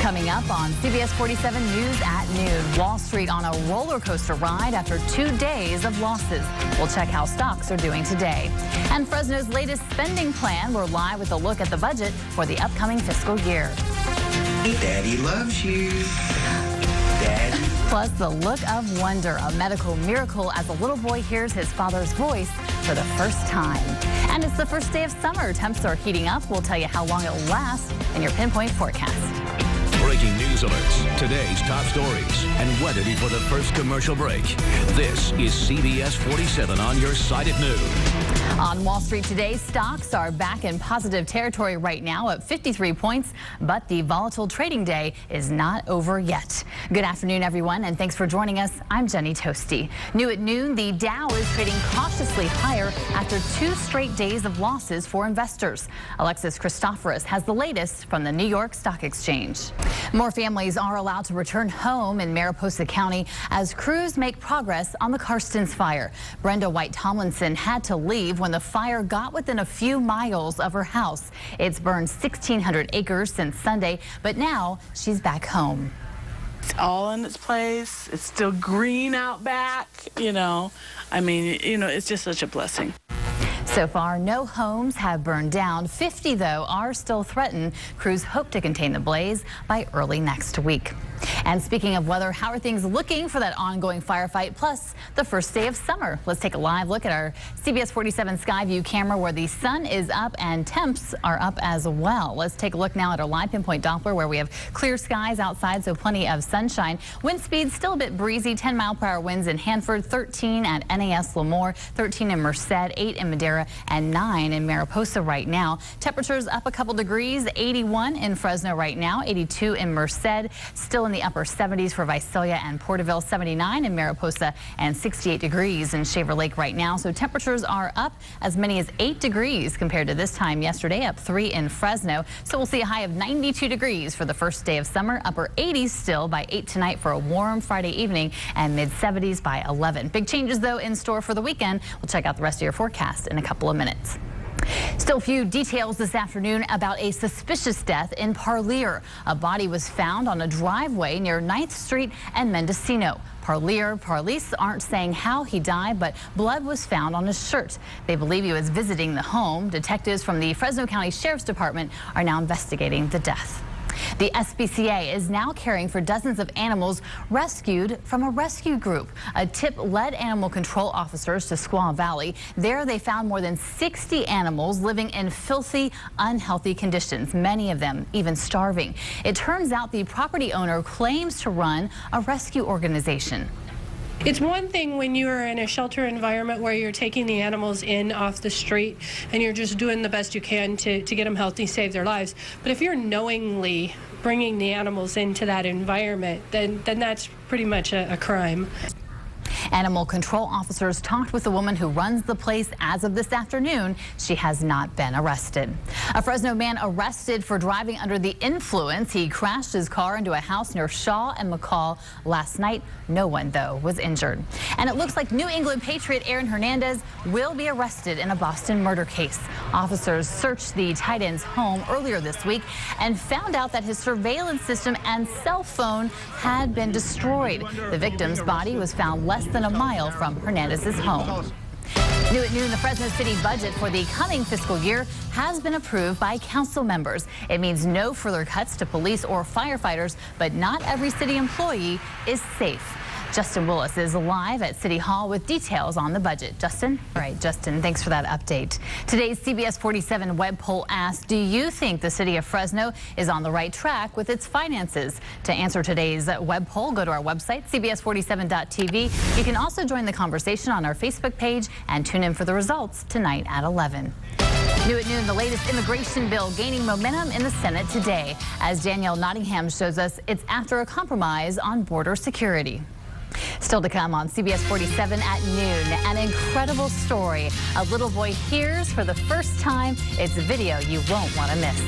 Coming up on CBS 47 News at noon, Wall Street on a roller coaster ride after 2 days of losses. We'll check how stocks are doing today. And Fresno's latest spending plan. We're live with a look at the budget for the upcoming fiscal year. Daddy loves you. Daddy. Plus the look of wonder, a medical miracle as a little boy hears his father's voice for the first time. And it's the first day of summer. Temps are heating up. We'll tell you how long it'll last in your pinpoint forecast. Breaking news alerts, today's top stories, and weather before the first commercial break. This is CBS 47 on your side at noon. On Wall Street today, stocks are back in positive territory right now at 53 points, but the volatile trading day is not over yet. Good afternoon, everyone, and thanks for joining us. I'm Jenny Toste. New at noon, the Dow is trading cautiously higher after 2 straight days of losses for investors. Alexis Christoforous has the latest from the New York Stock Exchange. More families are allowed to return home in Mariposa County as crews make progress on the Karstens fire. Brenda White Tomlinson had to leave when the fire got within a few miles of her house. It's burned 1,600 acres since Sunday, but now she's back home. It's all in its place. It's still green out back, it's just such a blessing. So far, no homes have burned down. 50, though, are still threatened. Crews hope to contain the blaze by early next week. And speaking of weather, how are things looking for that ongoing firefight, plus the first day of summer? Let's take a live look at our CBS 47 Skyview camera where the sun is up and temps are up as well. Let's take a look now at our live pinpoint Doppler where we have clear skies outside, so plenty of sunshine. Wind speed still a bit breezy, 10-mile-per-hour winds in Hanford, 13 at NAS Lemoore, 13 in Merced, 8 in Madera, and 9 in Mariposa right now. Temperatures up a couple degrees, 81 in Fresno right now, 82 in Merced, still in the upper 70s for Visalia and Porterville, 79 in Mariposa, and 68 degrees in Shaver Lake right now. So temperatures are up as many as 8 degrees compared to this time yesterday, up 3 in Fresno. So we'll see a high of 92 degrees for the first day of summer, upper 80s still by 8 tonight for a warm Friday evening, and mid 70s by 11. Big changes, though, in store for the weekend. We'll check out the rest of your forecast in a couple of minutes. Still few details this afternoon about a suspicious death in Parlier. A body was found on a driveway near 9th Street and Mendocino. Police aren't saying how he died, but blood was found on his shirt. They believe he was visiting the home. Detectives from the Fresno County Sheriff's Department are now investigating the death. The SPCA is now caring for dozens of animals rescued from a rescue group. A tip led animal control officers to Squaw Valley. There they found more than 60 animals living in filthy, unhealthy conditions, many of them even starving. It turns out the property owner claims to run a rescue organization. It's one thing when you are in a shelter environment where you're taking the animals in off the street and you're just doing the best you can to get them healthy, save their lives. But if you're knowingly bringing the animals into that environment, then that's pretty much a crime. Animal control officers talked with the woman who runs the place as of this afternoon. She has not been arrested. A Fresno man arrested for driving under the influence. He crashed his car into a house near Shaw and McCall last night. No one, though, was injured. And it looks like New England Patriot Aaron Hernandez will be arrested in a Boston murder case. Officers searched the tight end's home earlier this week and found out that his surveillance system and cell phone had been destroyed. The victim's body was found less than a mile from Hernandez's home. New at noon, the Fresno City budget for the coming fiscal year has been approved by council members. It means no further cuts to police or firefighters, but not every city employee is safe. Justin Willis is live at City Hall with details on the budget. Justin? All right, Justin, thanks for that update. Today's CBS 47 web poll asked, do you think the city of Fresno is on the right track with its finances? To answer today's web poll, go to our website, cbs47.tv. You can also join the conversation on our Facebook page and tune in for the results tonight at 11. New at noon, the latest immigration bill gaining momentum in the Senate today. As Danielle Nottingham shows us, it's after a compromise on border security. Still to come on CBS 47 at noon, an incredible story. A little boy hears for the first time. It's a video you won't want to miss.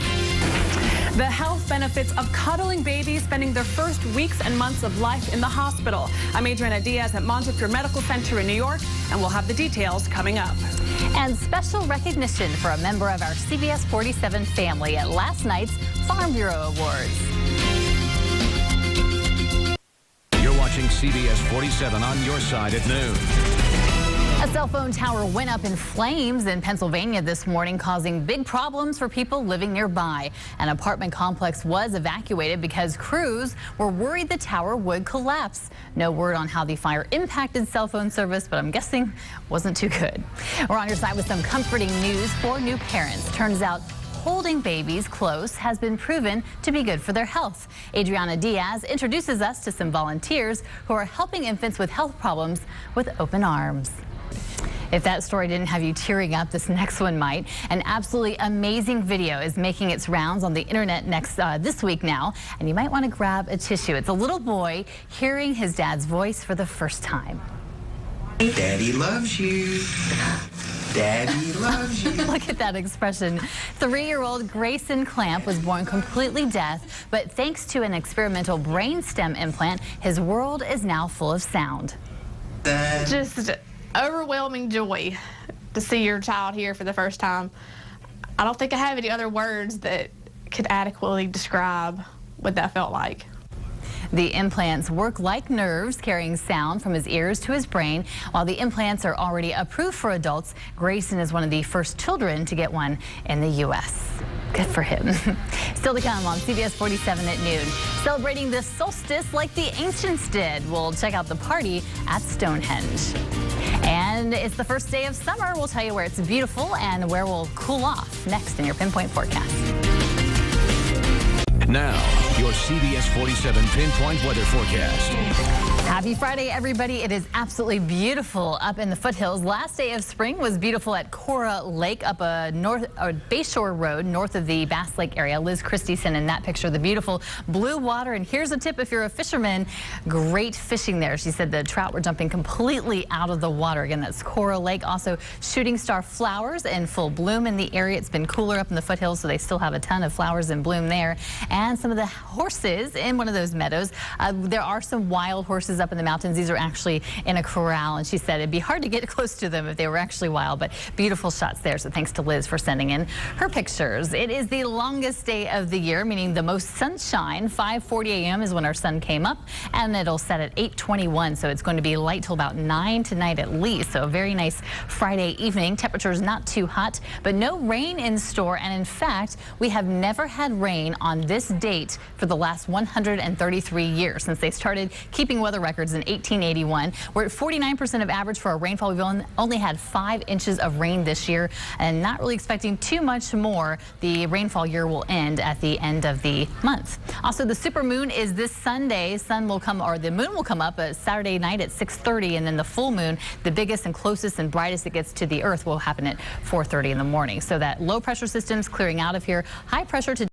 The health benefits of cuddling babies spending their first weeks and months of life in the hospital. I'm Adriana Diaz at Montefiore Medical Center in New York, and we'll have the details coming up. And special recognition for a member of our CBS 47 family at last night's Farm Bureau Awards. CBS 47 on your side at noon. A cell phone tower went up in flames in Pennsylvania this morning, causing big problems for people living nearby. An apartment complex was evacuated because crews were worried the tower would collapse. No word on how the fire impacted cell phone service, but I'm guessing wasn't too good. We're on your side with some comforting news for new parents. Turns out holding babies close has been proven to be good for their health. Adriana Diaz introduces us to some volunteers who are helping infants with health problems with open arms. If that story didn't have you tearing up, this next one might. An absolutely amazing video is making its rounds on the internet this week now, and you might want to grab a tissue. It's a little boy hearing his dad's voice for the first time. Daddy loves you. Daddy loves you. Look at that expression. 3-year-old Grayson Clamp was born completely deaf, but thanks to an experimental brainstem implant, his world is now full of sound. Just overwhelming joy to see your child here for the first time. I don't think I have any other words that could adequately describe what that felt like. The implants work like nerves, carrying sound from his ears to his brain. While the implants are already approved for adults, Grayson is one of the first children to get one in the U.S. Good for him. Still to come on CBS 47 at noon. Celebrating the solstice like the ancients did. We'll check out the party at Stonehenge. And it's the first day of summer. We'll tell you where it's beautiful and where we'll cool off next in your Pinpoint forecast. Now, your CBS 47 Pinpoint weather forecast. Happy Friday, everybody. It is absolutely beautiful up in the foothills. Last day of spring was beautiful at Cora Lake up a Bayshore Road north of the Bass Lake area. Liz Christensen in that picture, the beautiful blue water. And here's a tip if you're a fisherman, great fishing there. She said the trout were jumping completely out of the water. Again, that's Cora Lake. Also, shooting star flowers in full bloom in the area. It's been cooler up in the foothills, so they still have a ton of flowers in bloom there. And some of the horses in one of those meadows. There are some wild horses up in the mountains. These are actually in a corral, and she said it'd be hard to get close to them if they were actually wild, but beautiful shots there. So thanks to Liz for sending in her pictures. It is the longest day of the year, meaning the most sunshine. 5:40 a.m. is when our sun came up, and it'll set at 8:21. So it's going to be light till about 9 tonight at least. So a very nice Friday evening. Temperatures not too hot, but no rain in store. And in fact, we have never had rain on this date for the last 133 years since they started keeping weather records in 1881. We're at 49% of average for our rainfall. We've only had 5 inches of rain this year and not really expecting too much more. The rainfall year will end at the end of the month. Also, the supermoon is this Sunday. The moon will come up Saturday night at 6:30, and then the full moon, the biggest and closest and brightest it gets to the earth, will happen at 4:30 in the morning. So that low pressure system's clearing out of here. High pressure to